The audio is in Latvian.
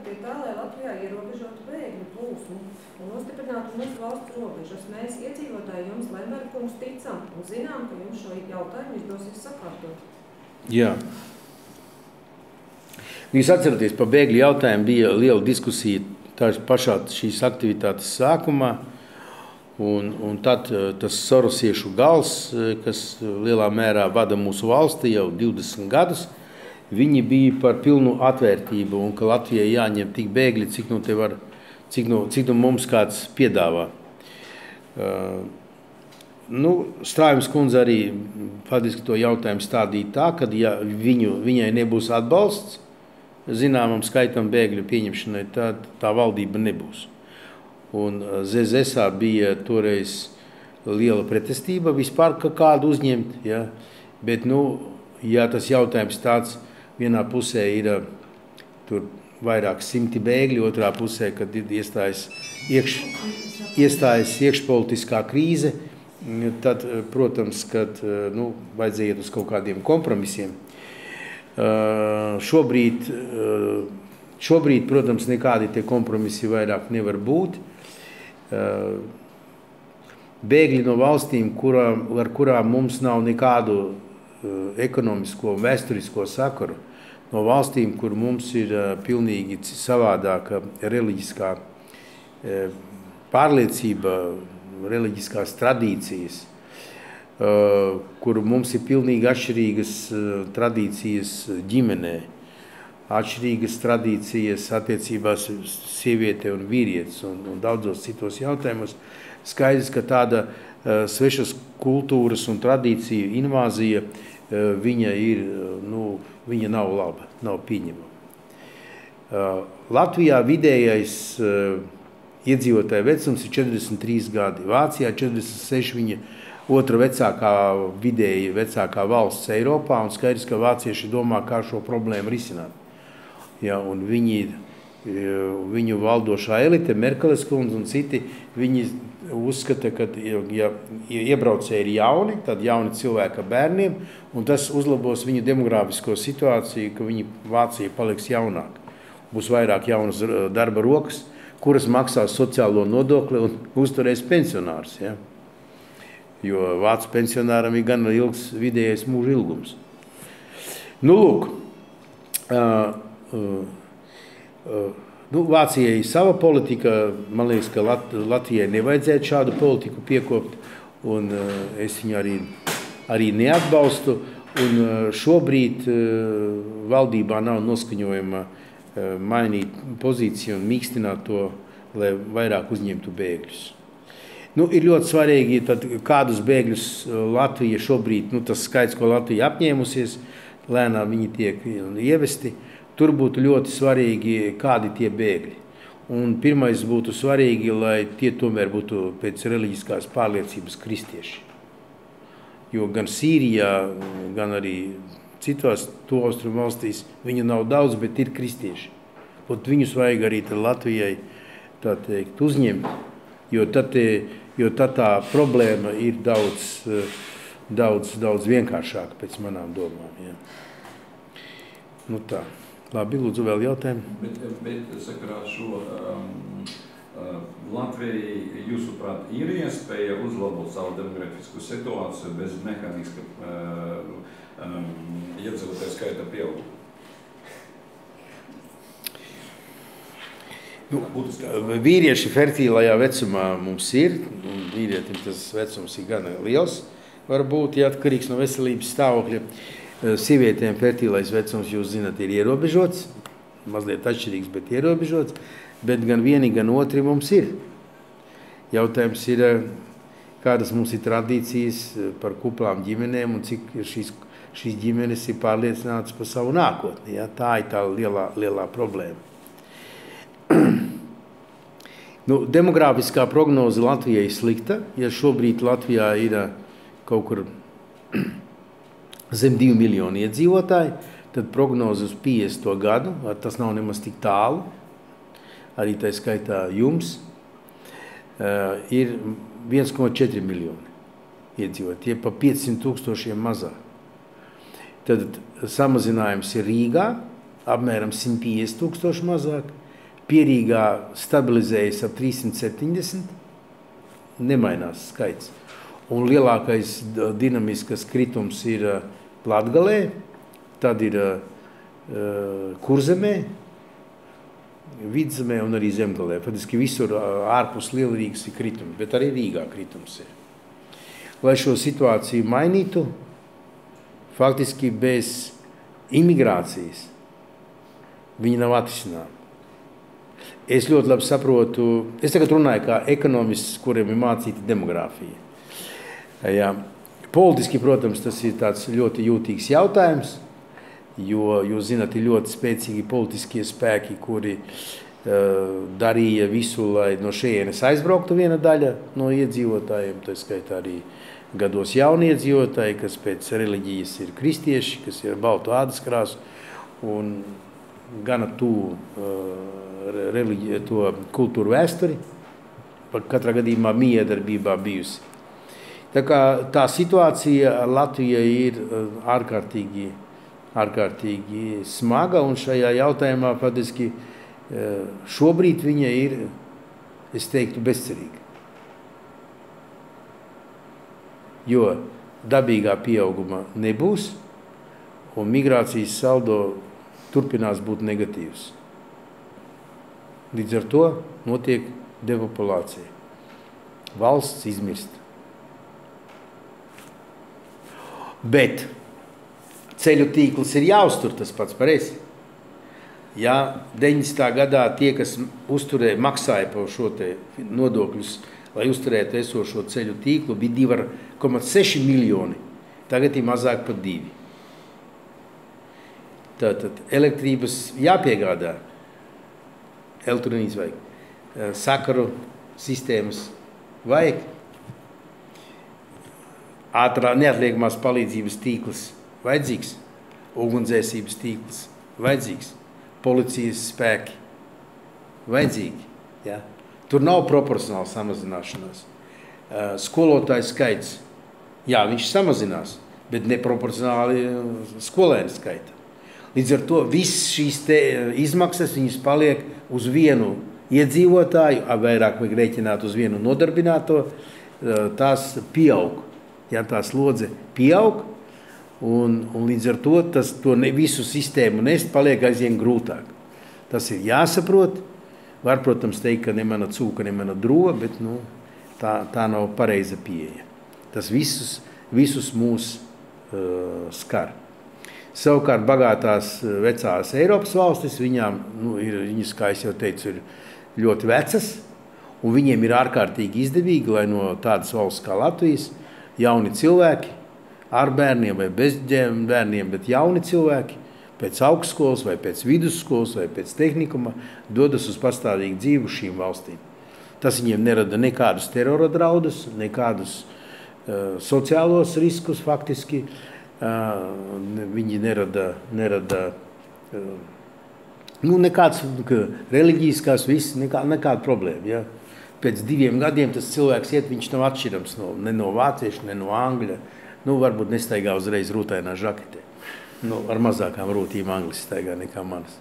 pie tā, lai Latvijā ierobežotu bēgļu plūsmu un nostiprinātu mūsu valsts robežas. Mēs iedzīvotāji jums, Lemberga kungs, ticam un zinām, ka jums šo jautājumu izdosies sakārtot. Jā. Jūs atceraties, par bēgļu jautājumu bija liela diskusija tā pašā šīs aktivitātes sākumā. Un tad tas sorosiešu gals, kas lielā mērā vada mūsu valsti jau 20 gadus, viņi bija par pilnu atvērtību un ka Latvijai jāņem tik bēgļi, cik mums kāds piedāvā. Strājums kundze arī faktiski to jautājumu stādīja tā, ka ja viņai nebūs atbalsts zināmam skaitam bēgļu pieņemšanai, tad tā valdība nebūs. Un ZZSā bija toreiz liela pretestība vispār kādu uzņemt, ja? Bet, ja tas jautājums tāds, vienā pusē ir tur vairāk simti bēgļi, otrā pusē, kad iestājas iekšpolitiskā krīze, tad, protams, kad vajadzēja iet uz kaut kādiem kompromisiem. Šobrīd, protams, nekādi tie kompromisi vairāk nevar būt. Bēgļi no valstīm, ar kurām mums nav nekādu ekonomisko un vēsturisko sakaru, no valstīm, kur mums ir pilnīgi savādāka reliģiskā pārliecība, reliģiskās tradīcijas, kur mums ir pilnīgi atšķirīgas tradīcijas ģimenē, atšķirīgas tradīcijas attiecībās sieviete un vīrietis un daudzos citos jautājumos. Skaidrs, ka tāda svešas kultūras un tradīcija invāzija, viņa nav laba, nav pieņemama. Latvijā vidējais iedzīvotāju vecums ir 43 gadi, Vācijā 46, viņa otra vidēji vecākā valsts Eiropā, un skaidrs, ka vācieši domā, kā šo problēmu risināt. Ja, un viņu valdošā elite, Merkeles kundze un citi, viņi uzskata, ka ja iebraucēji ir jauni, tad jauni cilvēki ar bērniem, un tas uzlabos viņu demogrāfisko situāciju, ka Vācija paliks jaunāk. Būs vairāk jaunas darba rokas, kuras maksās sociālo nodokli un uzturēs pensionārus. Ja? Jo vācu pensionāram ir gan ilgs vidējais mūža ilgums. Lūk, Vācijai sava politika, man liekas, ka Latvijai nevajadzētu šādu politiku piekopt, un es viņu arī neatbalstu, un šobrīd valdībā nav noskaņojama mainīt pozīciju un mīkstināt to, lai vairāk uzņemtu bēgļus. Ir ļoti svarīgi, tad kādus bēgļus Latvija šobrīd, tas skaits, ko Latvija apņēmusies, lēnām viņi tiek ievesti. Tur būtu ļoti svarīgi, kādi tie bēgļi. Un pirmais būtu svarīgi, lai tie tomēr būtu pēc reliģiskās pārliecības kristieši. Jo gan Sīrijā, gan arī citās tuvu-austrumu valstīs viņu nav daudz, bet ir kristieši. Un viņus vajag arī Latvijai, tā teikt, uzņemt, jo tad tā problēma ir daudz vienkāršāka pēc manām domām. Ja. Tā. Labi, lūdzu, vēl jautājumu. Bet sakarā šo Latvijai, jūsuprāt, ir iespēja uzlabot savu demografisko situāciju bez mehāniska iedzīvotāju skaita pieauguma? Vīrieši fertīlajā vecumā mums ir, un vīrietim tas vecums ir gan liels, varbūt atkarīgs no veselības stāvokļa. Sievietēm fertīlais vecums, jūs zināt, ir ierobežots, mazliet atšķirīgs, bet ierobežots, bet gan vieni, gan otri mums ir. Jautājums ir, kādas mums ir tradīcijas par kuplām ģimenēm un cik šīs ģimenes ir pārliecinātas par savu nākotni. Ja? Tā ir tā lielā problēma. Demogrāfiskā prognoze Latvijai ir slikta. Ja šobrīd Latvijā ir kaut kur zem 2 miljoni iedzīvotāji, tad prognoze uz 50. gadu, tas nav nemaz tik tālu, arī tā skaitā jums, ir 1,4 miljoni iedzīvotāji, tie pa 500 000 mazāk. Tad samazinājums ir Rīgā, apmēram 150 000 mazāk, Pierīgā stabilizējas ap 370, nemainās skaits. Un lielākais dinamiskas kritums ir Latgalē, tad ir Kurzemē, Vidzemē un arī Zemgalē. Faktiski visur ārpus Lielrīgas ir kritumi, bet arī Rīgā kritums ir. Lai šo situāciju mainītu, faktiski bez imigrācijas viņi nav atrisināmi. Es ļoti labi saprotu, es tagad runāju kā ekonomists, kuriem ir mācīta demogrāfija. Jā. Politiski, protams, tas ir tāds ļoti jūtīgs jautājums, jo, jūs zināt, ir ļoti spēcīgi politiskie spēki, kuri darīja visu, lai no šejienes aizbrauktu viena daļa no iedzīvotājiem, tā skaitā arī gados jauni iedzīvotāji, kas pēc reliģijas ir kristieši, kas ir baltu ādas krāsu un gana tuvu to kultūru vēsturi, katrā gadījumā miedarbībā bijusi. Tā kā tā situācija Latvijai ir ārkārtīgi smaga, un šajā jautājumā faktiski šobrīd viņa ir, es teiktu, bezcerīga. Jo dabīgā pieauguma nebūs, un migrācijas saldo turpinās būt negatīvs. Līdz ar to notiek depopulācija. Valsts izmirst. Bet ceļu tīkls ir jāuztur, tas pats pareizi. Ja 90. gadā tie, kas maksāja par šo te nodokļus, lai uzturētu esošo ceļu tīklu, bija 2,6 miljoni. Tagad ir mazāk par 2. Tātad elektrības jāpiegādā. Elektronikas vajag. Sakaru sistēmas vajag. Ātrā neatliekamās palīdzības tīkls vajadzīgs. Ugunsdzēsības tīkls vajadzīgs. Policijas spēki vajadzīgi. Ja? Tur nav proporcionāla samazināšanās. Skolotāju skaits, jā, viņš samazinās, bet neproporcionāli skolēnu skaita. Līdz ar to viss šīs izmaksas viņas paliek uz vienu iedzīvotāju, vairāk vajag rēķināt uz vienu nodarbināto, tās pieaug. Ja, tā slodze pieaug, un līdz ar to to visu sistēmu nest paliek aizvien grūtāk. Tas ir jāsaprot. Var, protams, teikt, ka ne mana cūka, ne mana drova, bet tā nav pareiza pieeja. Tas visus mūs skar. Savukārt bagātās vecās Eiropas valstis, viņas, kā es jau teicu, ir ļoti vecas, un viņiem ir ārkārtīgi izdevīgi, lai no tādas valsts kā Latvijas jauni cilvēki ar bērniem vai bez bērniem, bet jauni cilvēki pēc augstskolas vai pēc vidusskolas vai pēc tehnikuma dodas uz pastāvīgu dzīvi šīm valstīm. Tas viņiem nerada nekādus terora draudus, nekādus sociālos riskus faktiski. Viņi nerada nekāds reliģiskās viss, nekāda problēma. Ja? Pēc 2 gadiem tas cilvēks iet, viņš nav atšķirams ne no vācieša, ne no angļa. Varbūt nestaigā uzreiz rūtainā žaketē. Ar mazākām rūtīm anglis staigā nekā manas.